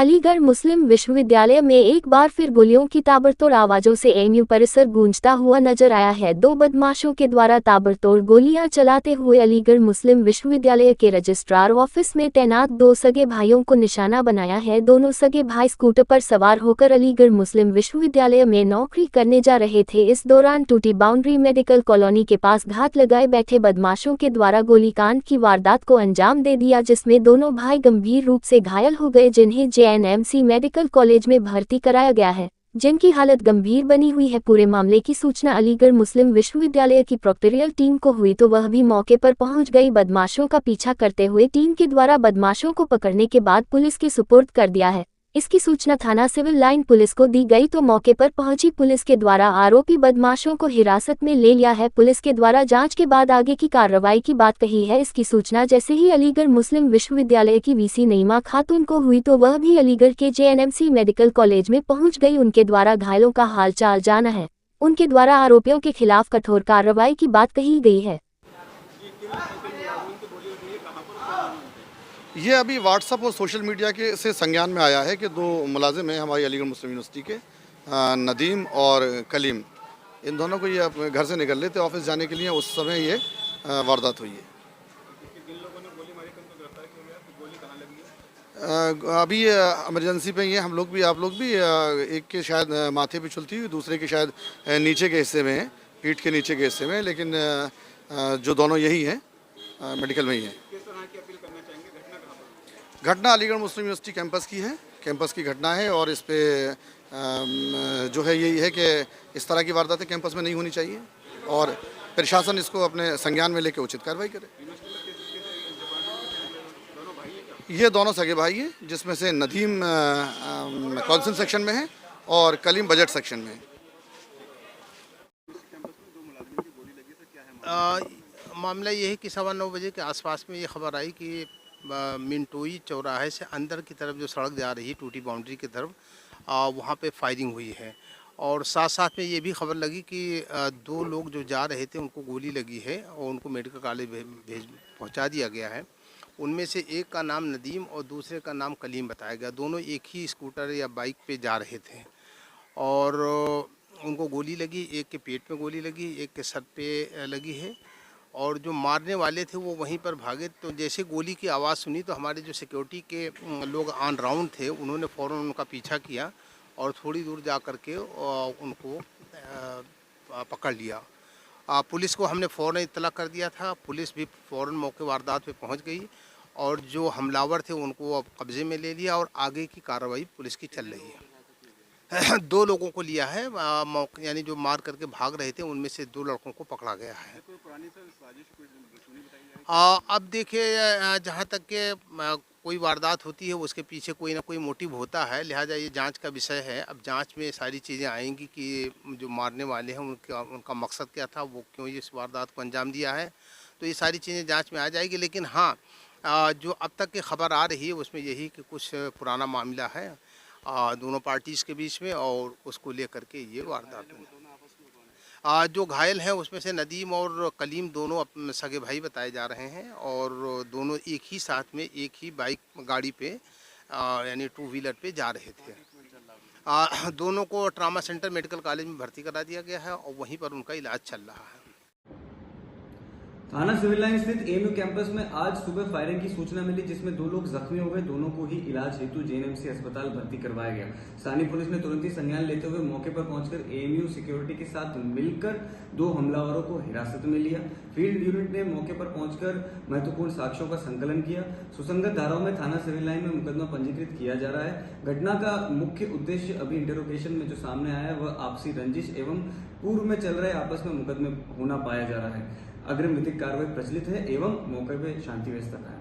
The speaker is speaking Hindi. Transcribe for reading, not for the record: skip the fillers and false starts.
अलीगढ़ मुस्लिम विश्वविद्यालय में एक बार फिर गोलियों की ताबड़तोड़ आवाजों से एएमयू परिसर गूंजता हुआ नजर आया है। दो बदमाशों के द्वारा ताबड़तोड़ गोलियां चलाते हुए अलीगढ़ मुस्लिम विश्वविद्यालय के रजिस्ट्रार ऑफिस में तैनात दो सगे भाइयों को निशाना बनाया है। दोनों सगे भाई स्कूटर पर सवार होकर अलीगढ़ मुस्लिम विश्वविद्यालय में नौकरी करने जा रहे थे। इस दौरान टूटी बाउंड्री मेडिकल कॉलोनी के पास घात लगाए बैठे बदमाशों के द्वारा गोलीकांड की वारदात को अंजाम दे दिया, जिसमें दोनों भाई गंभीर रूप से घायल हो गए, जिन्हें JNMC मेडिकल कॉलेज में भर्ती कराया गया है, जिनकी हालत गंभीर बनी हुई है। पूरे मामले की सूचना अलीगढ़ मुस्लिम विश्वविद्यालय की प्रोक्टोरियल टीम को हुई तो वह भी मौके पर पहुंच गई। बदमाशों का पीछा करते हुए टीम के द्वारा बदमाशों को पकड़ने के बाद पुलिस के सुपुर्द कर दिया है। इसकी सूचना थाना सिविल लाइन पुलिस को दी गई तो मौके पर पहुंची पुलिस के द्वारा आरोपी बदमाशों को हिरासत में ले लिया है। पुलिस के द्वारा जांच के बाद आगे की कार्रवाई की बात कही है। इसकी सूचना जैसे ही अलीगढ़ मुस्लिम विश्वविद्यालय की VC नईमा खातून को हुई तो वह भी अलीगढ़ के JNMC मेडिकल कॉलेज में पहुंच गई। उनके द्वारा घायलों का हालचाल जाना है। उनके द्वारा आरोपियों के खिलाफ कठोर कार्रवाई की बात कही गई है। ये अभी व्हाट्सएप और सोशल मीडिया के से संज्ञान में आया है कि दो मुलाजिम हैं हमारी अलीगढ़ मुस्लिम यूनिवर्सिटी के, नदीम और कलीम। इन दोनों को ये घर से निकल रहे थे ऑफिस जाने के लिए, उस समय ये वारदात हुई है। अभी इमरजेंसी पे ये हम लोग भी आप लोग भी, एक के शायद माथे पे चुलती हुई, दूसरे के शायद नीचे के हिस्से में है, पीठ के नीचे के हिस्से में, लेकिन जो दोनों यही हैं मेडिकल में ही हैं। घटना अलीगढ़ मुस्लिम यूनिवर्सिटी कैंपस की है, कैंपस की घटना है और इस पे जो है यही है कि इस तरह की वारदातें कैंपस में नहीं होनी चाहिए और प्रशासन इसको अपने संज्ञान में लेकर उचित कार्रवाई करे। ये दोनों सगे भाई हैं, जिसमें से नदीम काउंसिल सेक्शन में है और कलीम बजट सेक्शन में है। मामला ये है कि 9:15 बजे के आसपास में ये खबर आई कि मिंटोई चौराहे से अंदर की तरफ जो सड़क जा रही है टूटी बाउंड्री की तरफ, वहाँ पे फायरिंग हुई है और साथ साथ में ये भी खबर लगी कि दो लोग जो जा रहे थे उनको गोली लगी है और उनको मेडिकल कॉलेज पहुँचा दिया गया है। उनमें से एक का नाम नदीम और दूसरे का नाम कलीम बताया गया। दोनों एक ही स्कूटर या बाइक पे जा रहे थे और उनको गोली लगी, एक के पेट में गोली लगी, एक के सर पे लगी है और जो मारने वाले थे वो वहीं पर भागे। तो जैसे गोली की आवाज़ सुनी तो हमारे जो सिक्योरिटी के लोग ऑन राउंड थे उन्होंने फ़ौरन उनका पीछा किया और थोड़ी दूर जा कर के उनको पकड़ लिया। पुलिस को हमने फ़ौरन इत्तला कर दिया था, पुलिस भी फ़ौरन मौके वारदात पे पहुंच गई और जो हमलावर थे उनको अब कब्ज़े में ले लिया और आगे की कार्रवाई पुलिस की चल रही है। दो लोगों को लिया है, यानी जो मार करके भाग रहे थे उनमें से दो लड़कों को पकड़ा गया है। अब देखिए, जहाँ तक के कोई वारदात होती है उसके पीछे कोई ना कोई मोटिव होता है, लिहाजा ये जांच का विषय है। अब जांच में सारी चीज़ें आएंगी कि जो मारने वाले हैं उनका मकसद क्या था, वो क्यों इस वारदात को अंजाम दिया है, तो ये सारी चीज़ें जांच में आ जाएगी। लेकिन हाँ, जो अब तक की खबर आ रही है उसमें यही कि कुछ पुराना मामला है दोनों पार्टीज़ के बीच में और उसको लेकर के ये वारदात हुई। जो घायल हैं उसमें से नदीम और कलीम दोनों सगे भाई बताए जा रहे हैं और दोनों एक ही साथ में एक ही बाइक गाड़ी पे यानी 2 व्हीलर पे जा रहे थे। दोनों को ट्रामा सेंटर मेडिकल कॉलेज में भर्ती करा दिया गया है और वहीं पर उनका इलाज चल रहा है। थाना सिविल लाइन स्थित AMU कैंपस में आज सुबह फायरिंग की सूचना मिली, जिसमें 2 लोग जख्मी हो गए। दोनों को ही इलाज हेतु JNMC अस्पताल भर्ती करवाया गया। स्थानीय पुलिस ने तुरंत ही संज्ञान लेते हुए मौके पर पहुंचकर AMU सिक्योरिटी के साथ मिलकर 2 हमलावरों को हिरासत में लिया। फील्ड यूनिट ने मौके पर पहुंचकर महत्वपूर्ण साक्ष्यों का संकलन किया। सुसंगत धाराओं में थाना सिविल लाइन में मुकदमा पंजीकृत किया जा रहा है। घटना का मुख्य उद्देश्य अभी इंटरोगेशन में जो सामने आया है वह आपसी रंजिश एवं पूर्व में चल रहे आपस में मुकदमे होना पाया जा रहा है। अग्रिम विधिक कार्रवाई प्रचलित है एवं मौके पर शांति व्यवस्था है।